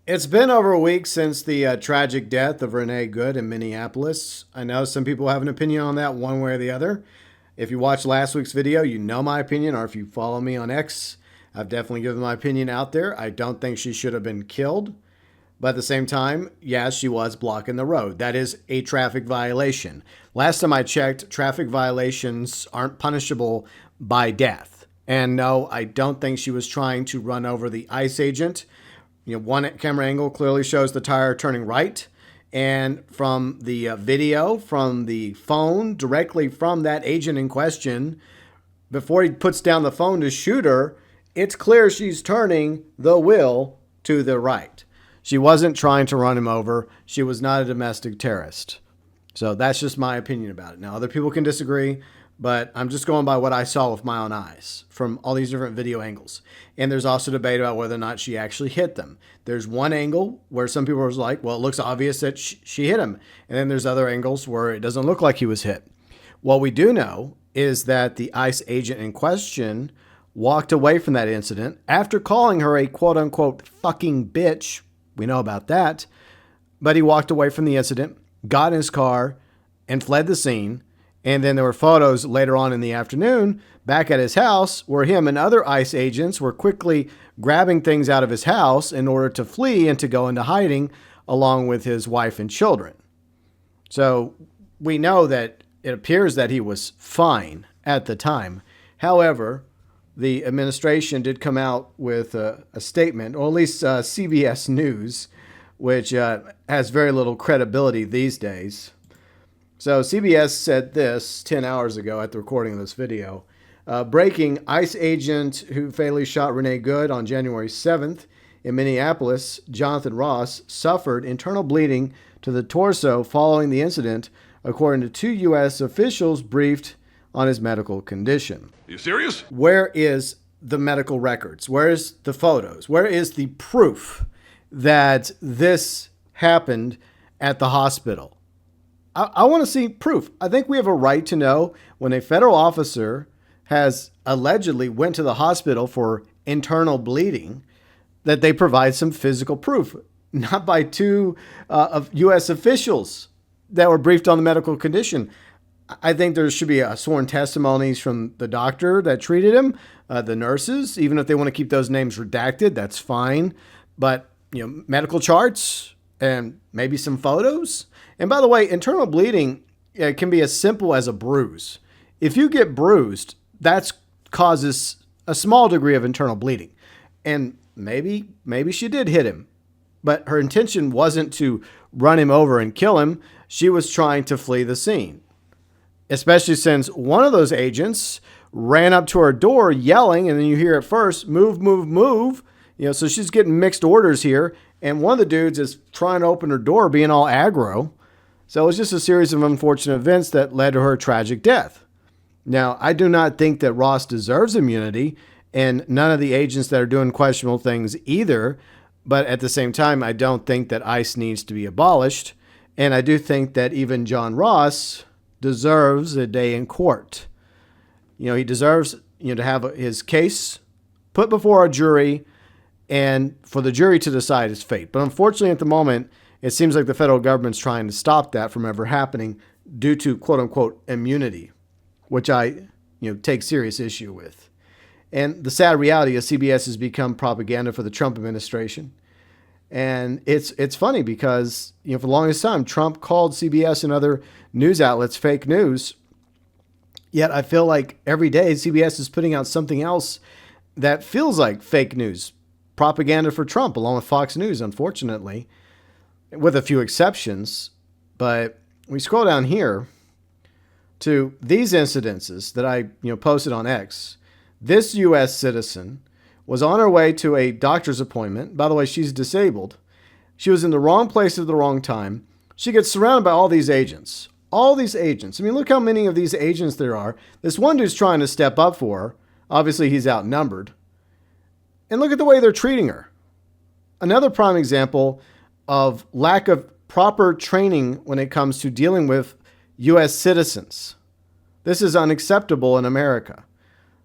It's been over a week since the tragic death of Renee Good in Minneapolis. I know some people have an opinion on that one way or the other. If you watched last week's video, you know my opinion, or if you follow me on X, I've definitely given my opinion out there. I don't think she should have been killed. But at the same time, yes, she was blocking the road. That is a traffic violation. Last time I checked, traffic violations aren't punishable by death. And no, I don't think she was trying to run over the ICE agent. One camera angle clearly shows the tire turning right. And from the video, from the phone, directly from that agent in question, before he puts down the phone to shoot her, it's clear she's turning the wheel to the right. She wasn't trying to run him over. She was not a domestic terrorist. So that's just my opinion about it. Now, other people can disagree, but I'm just going by what I saw with my own eyes from all these different video angles. And there's also debate about whether or not she actually hit them. There's one angle where some people are like, well, it looks obvious that she hit him. And then there's other angles where it doesn't look like he was hit. What we do know is that the ICE agent in question walked away from that incident after calling her a quote unquote fucking bitch. We know about that. But he walked away from the incident, got in his car, and fled the scene. And then there were photos later on in the afternoon back at his house where him and other ICE agents were quickly grabbing things out of his house in order to flee and to go into hiding along with his wife and children. So we know that it appears that he was fine at the time. However, the administration did come out with a statement, or at least CBS News, which has very little credibility these days. So CBS said this 10 hours ago at the recording of this video. Breaking: ICE agent who fatally shot Renee Good on January 7th in Minneapolis, Jonathan Ross, suffered internal bleeding to the torso following the incident, according to two U.S. officials briefed on his medical condition. Are you serious? Where is the medical records? Where is the photos? Where is the proof that this happened at the hospital? I want to see proof. I think we have a right to know when a federal officer has allegedly went to the hospital for internal bleeding, that they provide some physical proof, not by two of U.S. officials that were briefed on the medical condition. I think there should be sworn testimonies from the doctor that treated him, the nurses, even if they want to keep those names redacted, that's fine. But, medical charts and maybe some photos. And by the way, internal bleeding can be as simple as a bruise. If you get bruised, that causes a small degree of internal bleeding. And maybe she did hit him, but her intention wasn't to run him over and kill him. She was trying to flee the scene, especially since one of those agents ran up to her door yelling, and then you hear at first, move, move, move. So she's getting mixed orders here. And one of the dudes is trying to open her door, being all aggro. So it was just a series of unfortunate events that led to her tragic death. Now, I do not think that Ross deserves immunity, and none of the agents that are doing questionable things either. But at the same time, I don't think that ICE needs to be abolished. And I do think that even John Ross deserves a day in court. He deserves, to have his case put before a jury and for the jury to decide his fate. But unfortunately, at the moment, it seems like the federal government's trying to stop that from ever happening due to quote unquote immunity, which I, take serious issue with. And the sad reality is CBS has become propaganda for the Trump administration. And it's funny because, for the longest time, Trump called CBS and other news outlets fake news. Yet I feel like every day CBS is putting out something else that feels like fake news, propaganda for Trump, along with Fox News, unfortunately, with a few exceptions. But we scroll down here to these incidences that I posted on X. This U.S. citizen was on her way to a doctor's appointment. By the way, she's disabled. She was in the wrong place at the wrong time. She gets surrounded by all these agents. All these agents. I mean, look how many of these agents there are. This one dude's trying to step up for her. Obviously, he's outnumbered. And look at the way they're treating her. Another prime example of lack of proper training when it comes to dealing with U.S. citizens. This is unacceptable in America.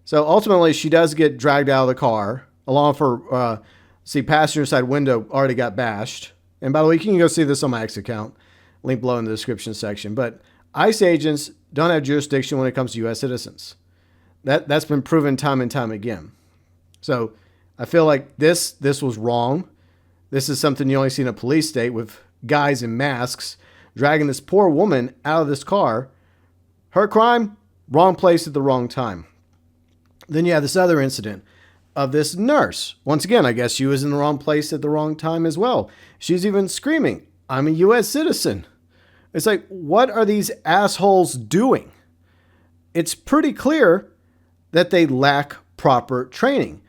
So ultimately, she does get dragged out of the car, along with her See, passenger side window already got bashed. And by the way, you can go see this on my X account. Link below in the description section. But ICE agents don't have jurisdiction when it comes to U.S. citizens. That's been proven time and time again. So I feel like this was wrong. This is something you only see in a police state with guys in masks dragging this poor woman out of this car. Her crime, wrong place at the wrong time. Then you have this other incident of this nurse. Once again, I guess she was in the wrong place at the wrong time as well. She's even screaming, "I'm a U.S. citizen." It's like, what are these assholes doing? It's pretty clear that they lack proper training.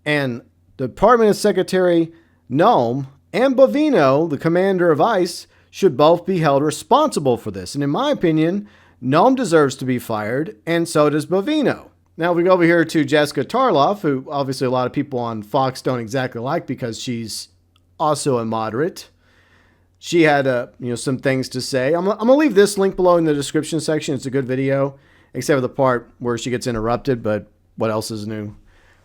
And the Department of Secretary Noem and Bovino, the commander of ICE, should both be held responsible for this. And in my opinion, Noem deserves to be fired, and so does Bovino. Now, if we go over here to Jessica Tarloff, who obviously a lot of people on Fox don't exactly like because she's also a moderate. She had some things to say. I'm going to leave this link below in the description section. It's a good video, except for the part where she gets interrupted, but what else is new?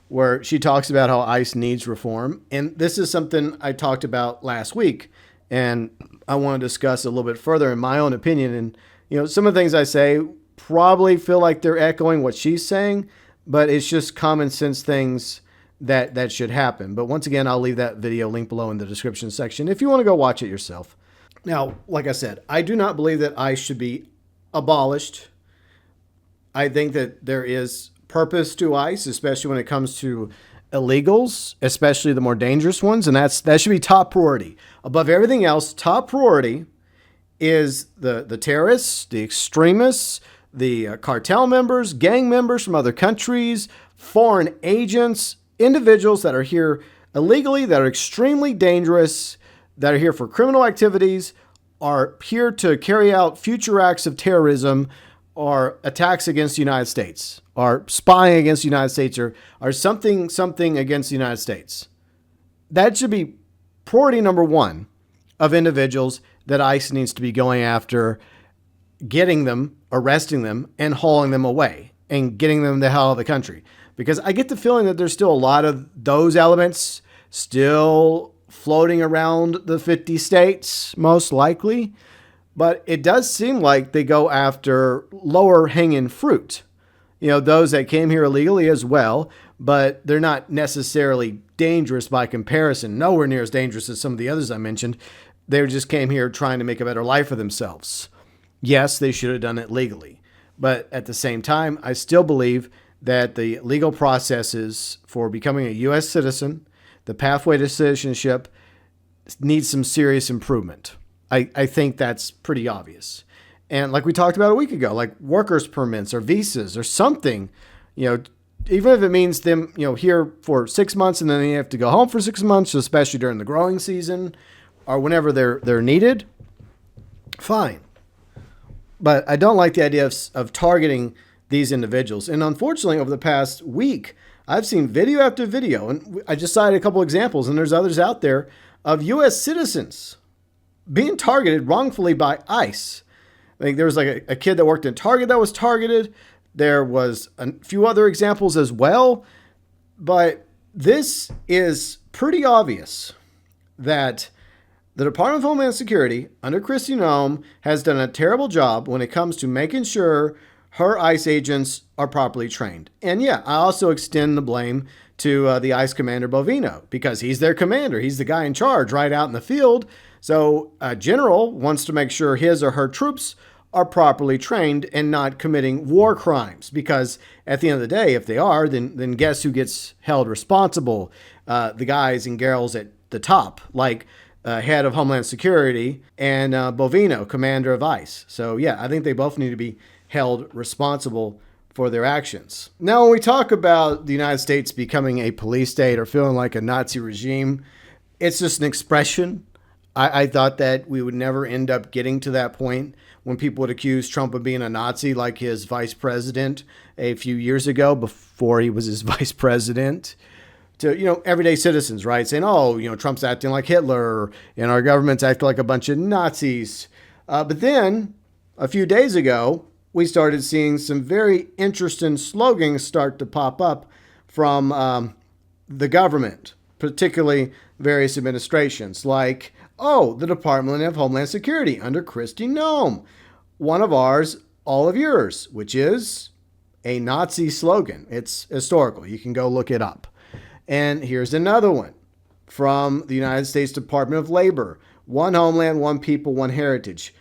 Where she talks about how ICE needs reform. And this is something I talked about last week, and I want to discuss a little bit further in my own opinion. And, some of the things I say probably feel like they're echoing what she's saying, but it's just common sense things that should happen. But once again, I'll leave that video link below in the description section if you want to go watch it yourself. Now, like I said, I do not believe that ICE should be abolished. I think that there is purpose to ICE, especially when it comes to illegals, especially the more dangerous ones, and that should be top priority. Above everything else, top priority is the terrorists, the extremists, the cartel members, gang members from other countries, foreign agents, individuals that are here illegally, that are extremely dangerous, that are here for criminal activities, are here to carry out future acts of terrorism or attacks against the United States, or spying against the United States, or something against the United States. That should be priority number one of individuals that ICE needs to be going after, getting them, arresting them, and hauling them away, and getting them the hell out of the country. Because I get the feeling that there's still a lot of those elements still floating around the 50 states, most likely. But it does seem like they go after lower hanging fruit. Those that came here illegally as well, but they're not necessarily dangerous by comparison. Nowhere near as dangerous as some of the others I mentioned. They just came here trying to make a better life for themselves. Yes, they should have done it legally. But at the same time, I still believe that the legal processes for becoming a U.S. citizen, the pathway to citizenship, needs some serious improvement. I think that's pretty obvious. And like we talked about a week ago, like workers' permits or visas or something, even if it means them, here for 6 months and then they have to go home for 6 months, especially during the growing season or whenever they're needed, fine. But I don't like the idea of targeting these individuals. And unfortunately, over the past week, I've seen video after video, and I just cited a couple examples, and there's others out there, of U.S. citizens being targeted wrongfully by ICE. I think there was like a kid that worked in Target that was targeted. There was a few other examples as well. But this is pretty obvious that the Department of Homeland Security under Kristi Noem has done a terrible job when it comes to making sure her ICE agents are properly trained. And yeah, I also extend the blame to the ICE commander Bovino, because he's their commander. He's the guy in charge right out in the field. So a general wants to make sure his or her troops are properly trained and not committing war crimes, because at the end of the day, if they are, then guess who gets held responsible? The guys and girls at the top, like head of Homeland Security and Bovino, commander of ICE. So yeah, I think they both need to be held responsible for their actions. Now, when we talk about the United States becoming a police state or feeling like a Nazi regime, it's just an expression. I thought that we would never end up getting to that point when people would accuse Trump of being a Nazi, like his vice president a few years ago before he was his vice president, to, everyday citizens, right? Saying, oh, Trump's acting like Hitler and our government's acting like a bunch of Nazis. But then a few days ago, we started seeing some very interesting slogans start to pop up from the government. particularly various administrations, like, oh, the Department of Homeland Security under Kristi Noem. One of ours, all of yours, which is a Nazi slogan. It's historical. You can go look it up. And here's another one from the United States Department of Labor. One homeland, one people, one heritage.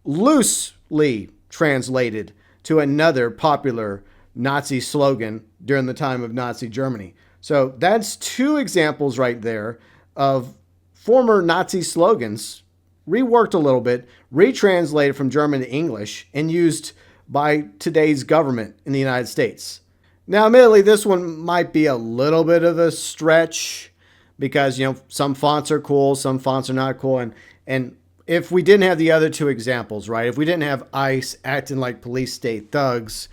Loosely translated to another popular Nazi slogan during the time of Nazi Germany. So that's two examples right there of former Nazi slogans reworked a little bit, retranslated from German to English, and used by today's government in the United States. Now, admittedly, this one might be a little bit of a stretch because, some fonts are cool, some fonts are not cool. And if we didn't have the other two examples, right, if we didn't have ICE acting like police state thugs,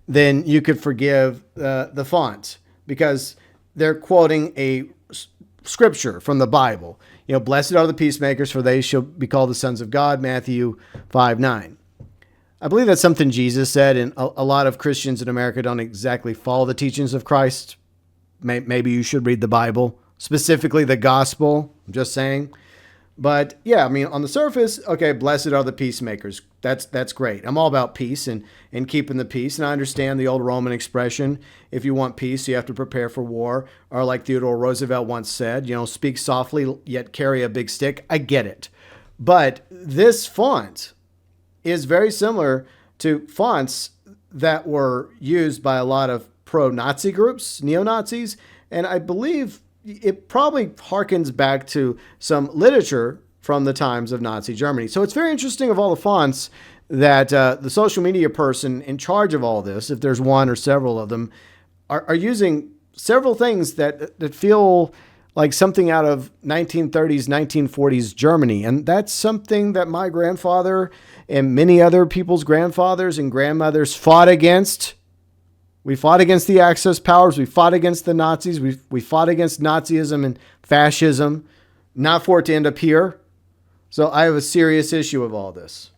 then you could forgive the font because they're quoting a scripture from the Bible. Blessed are the peacemakers, for they shall be called the sons of God, Matthew 5:9. I believe that's something Jesus said, and a lot of Christians in America don't exactly follow the teachings of Christ. Maybe you should read the Bible, specifically the gospel. I'm just saying. But yeah, on the surface, okay, blessed are the peacemakers. That's great. I'm all about peace and keeping the peace. And I understand the old Roman expression, if you want peace, you have to prepare for war. Or like Theodore Roosevelt once said, speak softly, yet carry a big stick. I get it. But this font is very similar to fonts that were used by a lot of pro-Nazi groups, neo-Nazis. And I believe it probably harkens back to some literature from the times of Nazi Germany. So it's very interesting of all the fonts that the social media person in charge of all this, if there's one or several of them, are using several things that feel like something out of 1930s, 1940s Germany. And that's something that my grandfather and many other people's grandfathers and grandmothers fought against. We fought against the Axis powers. We fought against the Nazis. We fought against Nazism and fascism, not for it to end up here. So I have a serious issue of all this.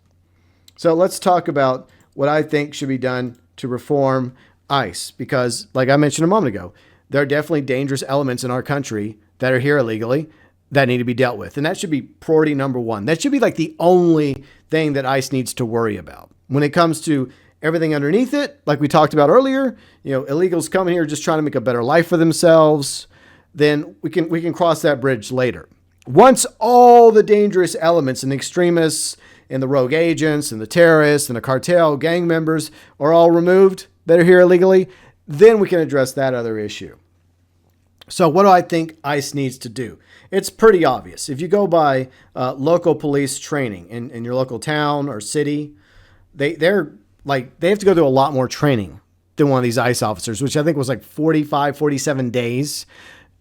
So let's talk about what I think should be done to reform ICE. Because like I mentioned a moment ago, there are definitely dangerous elements in our country that are here illegally that need to be dealt with. And that should be priority number one. That should be like the only thing that ICE needs to worry about. When it comes to everything underneath it, like we talked about earlier, illegals coming here just trying to make a better life for themselves, then we can cross that bridge later. Once all the dangerous elements and the extremists and the rogue agents and the terrorists and the cartel gang members are all removed that are here illegally, then we can address that other issue. So what do I think ICE needs to do? It's pretty obvious. If you go by local police training in your local town or city, they have to go through a lot more training than one of these ICE officers, which I think was like 45, 47 days.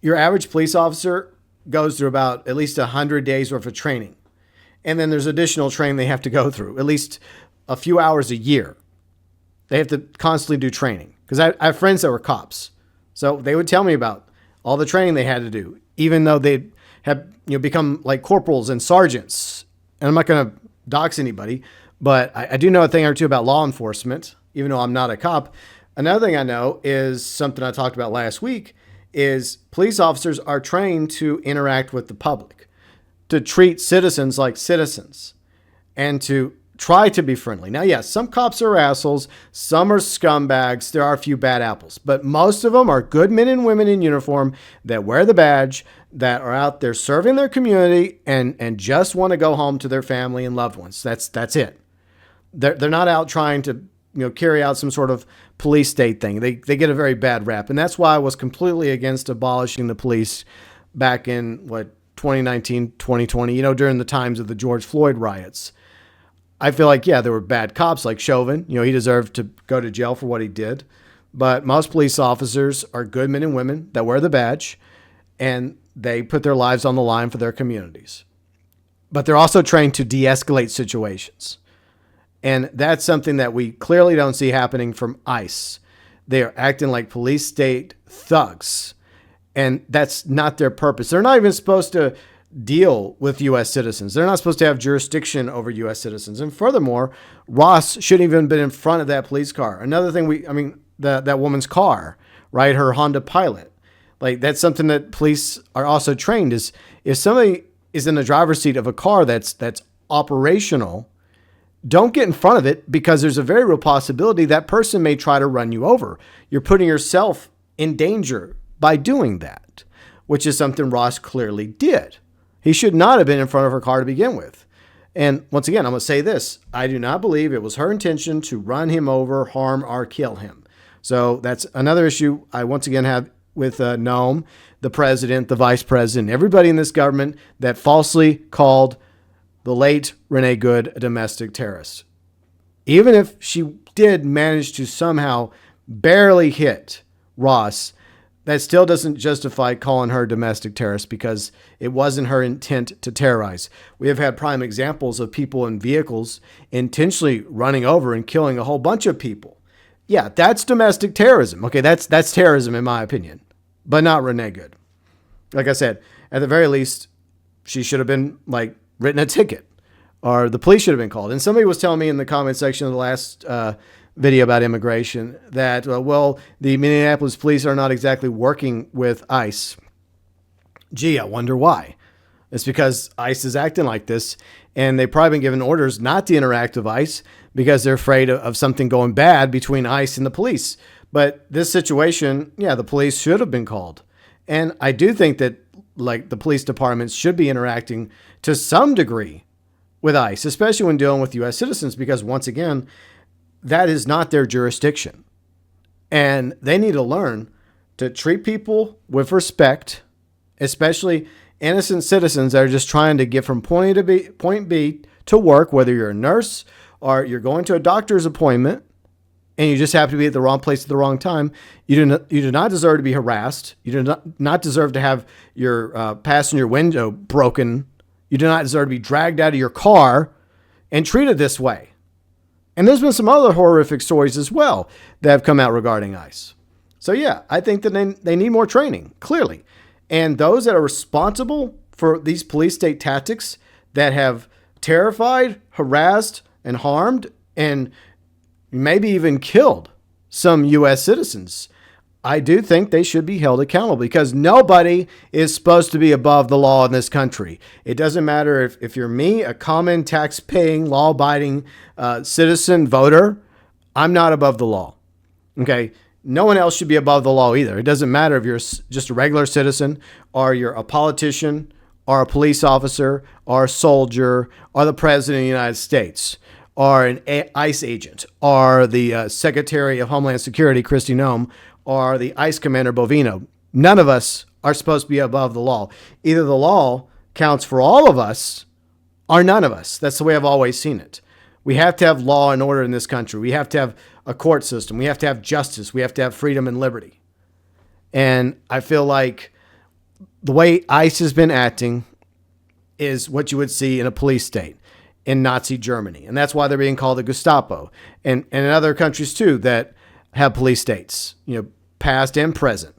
Your average police officer goes through about at least 100 days worth of training. And then there's additional training they have to go through, at least a few hours a year. They have to constantly do training. Because I have friends that were cops. So they would tell me about all the training they had to do, even though they have become like corporals and sergeants. And I'm not going to dox anybody, but I do know a thing or two about law enforcement, even though I'm not a cop. Another thing I know is something I talked about last week is police officers are trained to interact with the public, to treat citizens like citizens, and to try to be friendly. Now, yes, some cops are assholes. Some are scumbags. There are a few bad apples, but most of them are good men and women in uniform that wear the badge, that are out there serving their community and just want to go home to their family and loved ones. That's it. They're not out trying to carry out some sort of police state thing. They get a very bad rap. And that's why I was completely against abolishing the police back in 2019, 2020, during the times of the George Floyd riots. I feel like, yeah, there were bad cops like Chauvin. He deserved to go to jail for what he did. But most police officers are good men and women that wear the badge, and they put their lives on the line for their communities. But they're also trained to de-escalate situations. And that's something that we clearly don't see happening from ICE. They are acting like police state thugs. And that's not their purpose. They're not even supposed to deal with U.S. citizens. They're not supposed to have jurisdiction over U.S. citizens. And furthermore, Ross shouldn't even have been in front of that police car. Another thing that woman's car, right? Her Honda Pilot. Like, that's something that police are also trained is if somebody is in the driver's seat of a car that's operational, don't get in front of it, because there's a very real possibility that person may try to run you over. You're putting yourself in danger by doing that, which is something Ross clearly did. He should not have been in front of her car to begin with. And once again, I'm going to say this. I do not believe it was her intention to run him over, harm, or kill him. So that's another issue I once again have with Noam, the president, the vice president, everybody in this government that falsely called the late Renee Good a domestic terrorist. Even if she did manage to somehow barely hit Ross, that still doesn't justify calling her a domestic terrorist, because it wasn't her intent to terrorize. We have had prime examples of people in vehicles intentionally running over and killing a whole bunch of people. Yeah, that's domestic terrorism. Okay, that's terrorism in my opinion, but not Renee Good. Like I said, at the very least, she should have been written a ticket, or the police should have been called. And somebody was telling me in the comment section of the last video about immigration that, the Minneapolis police are not exactly working with ICE. Gee, I wonder why. It's because ICE is acting like this, and they've probably been given orders not to interact with ICE because they're afraid of something going bad between ICE and the police. But this situation, yeah, the police should have been called. And I do think that the police departments should be interacting to some degree with ICE, especially when dealing with U.S. citizens, because once again, that is not their jurisdiction. And they need to learn to treat people with respect, especially innocent citizens that are just trying to get from point B to work, whether you're a nurse or you're going to a doctor's appointment and you just happen to be at the wrong place at the wrong time. You do not deserve to be harassed. You do not deserve to have your passenger window broken. You do not deserve to be dragged out of your car and treated this way. And there's been some other horrific stories as well that have come out regarding ICE. So yeah, I think that they need more training, clearly. And those that are responsible for these police state tactics that have terrified, harassed, and harmed, and maybe even killed some U.S. citizens, I do think they should be held accountable, because nobody is supposed to be above the law in this country. It doesn't matter if you're me, a common tax-paying, law-abiding citizen voter. I'm not above the law. Okay? No one else should be above the law either. It doesn't matter if you're just a regular citizen, or you're a politician, or a police officer, or a soldier, or the president of the United States, or an ICE agent, or the Secretary of Homeland Security, Kristi Noem, or the ICE commander, Bovino. None of us are supposed to be above the law. Either the law counts for all of us, or none of us. That's the way I've always seen it. We have to have law and order in this country. We have to have a court system. We have to have justice. We have to have freedom and liberty. And I feel like the way ICE has been acting is what you would see in a police state in Nazi Germany. And that's why they're being called the Gestapo. And in other countries too that have police states, past and present.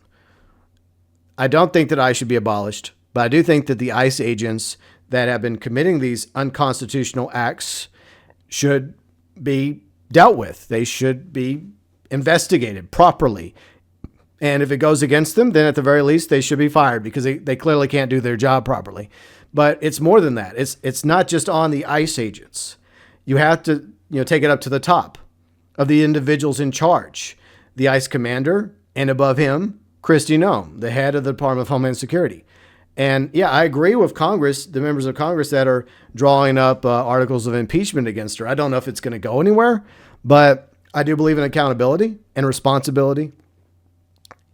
I don't think that ICE should be abolished, but I do think that the ICE agents that have been committing these unconstitutional acts should be dealt with. They should be investigated properly. And if it goes against them, then at the very least, they should be fired, because they clearly can't do their job properly. But it's more than that. It's not just on the ICE agents. You have to take it up to the top of the individuals in charge. The ICE commander, and above him, Kristi Noem, the head of the Department of Homeland Security. And yeah, I agree with Congress, the members of Congress that are drawing up articles of impeachment against her. I don't know if it's going to go anywhere, but I do believe in accountability and responsibility.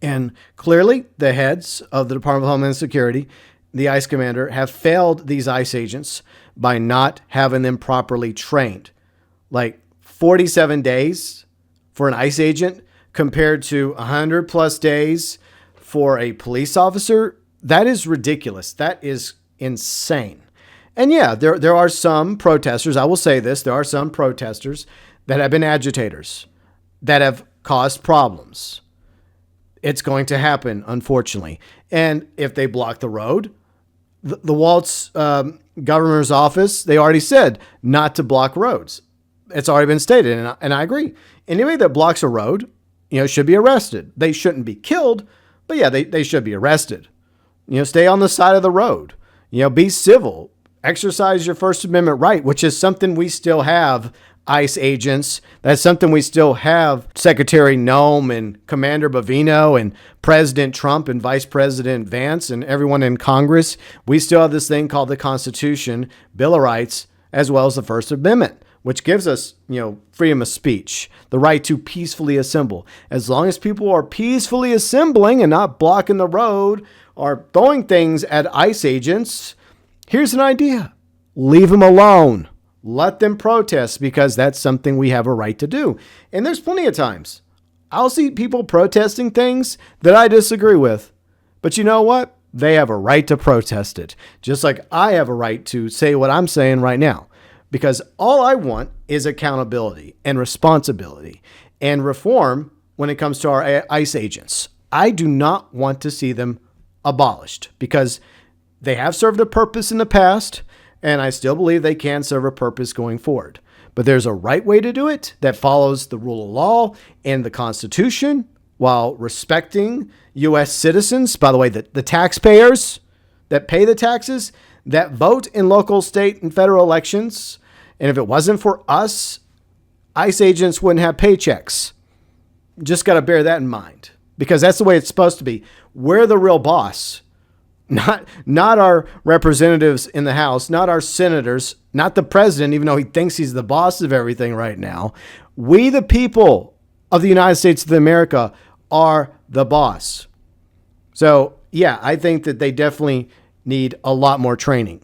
And clearly, the heads of the Department of Homeland Security, the ICE commander, have failed these ICE agents by not having them properly trained. 47 days for an ICE agent compared to 100 plus days for a police officer. That is ridiculous. That is insane. And yeah, there are some protesters. I will say this. There are some protesters that have been agitators that have caused problems. It's going to happen, unfortunately. And if they block the road, the Waltz governor's office, they already said not to block roads. It's already been stated, and I agree. Anybody that blocks a road, should be arrested. They shouldn't be killed, But yeah, they should be arrested. Stay on the side of the road. Be civil. Exercise your First Amendment right, which is something we still have ICE agents. That's something we still have Secretary Noem and Commander Bovino and President Trump and Vice President Vance and everyone in Congress. We still have this thing called the Constitution, Bill of Rights, as well as the First Amendment, which gives us, freedom of speech, the right to peacefully assemble. As long as people are peacefully assembling and not blocking the road or throwing things at ICE agents, here's an idea. Leave them alone. Let them protest, because that's something we have a right to do. And there's plenty of times I'll see people protesting things that I disagree with. But you know what? They have a right to protest it, just like I have a right to say what I'm saying right now. Because all I want is accountability and responsibility and reform when it comes to our ICE agents. I do not want to see them abolished, because they have served a purpose in the past, and I still believe they can serve a purpose going forward. But there's a right way to do it that follows the rule of law and the Constitution while respecting U.S. citizens. By the way, the taxpayers that pay the taxes, that vote in local, state, and federal elections. And if it wasn't for us, ICE agents wouldn't have paychecks. Just got to bear that in mind, because that's the way it's supposed to be. We're the real boss. Not our representatives in the House, not our senators, not the president, even though he thinks he's the boss of everything right now. We, the people of the United States of America, are the boss. So, yeah, I think that they definitely need a lot more training.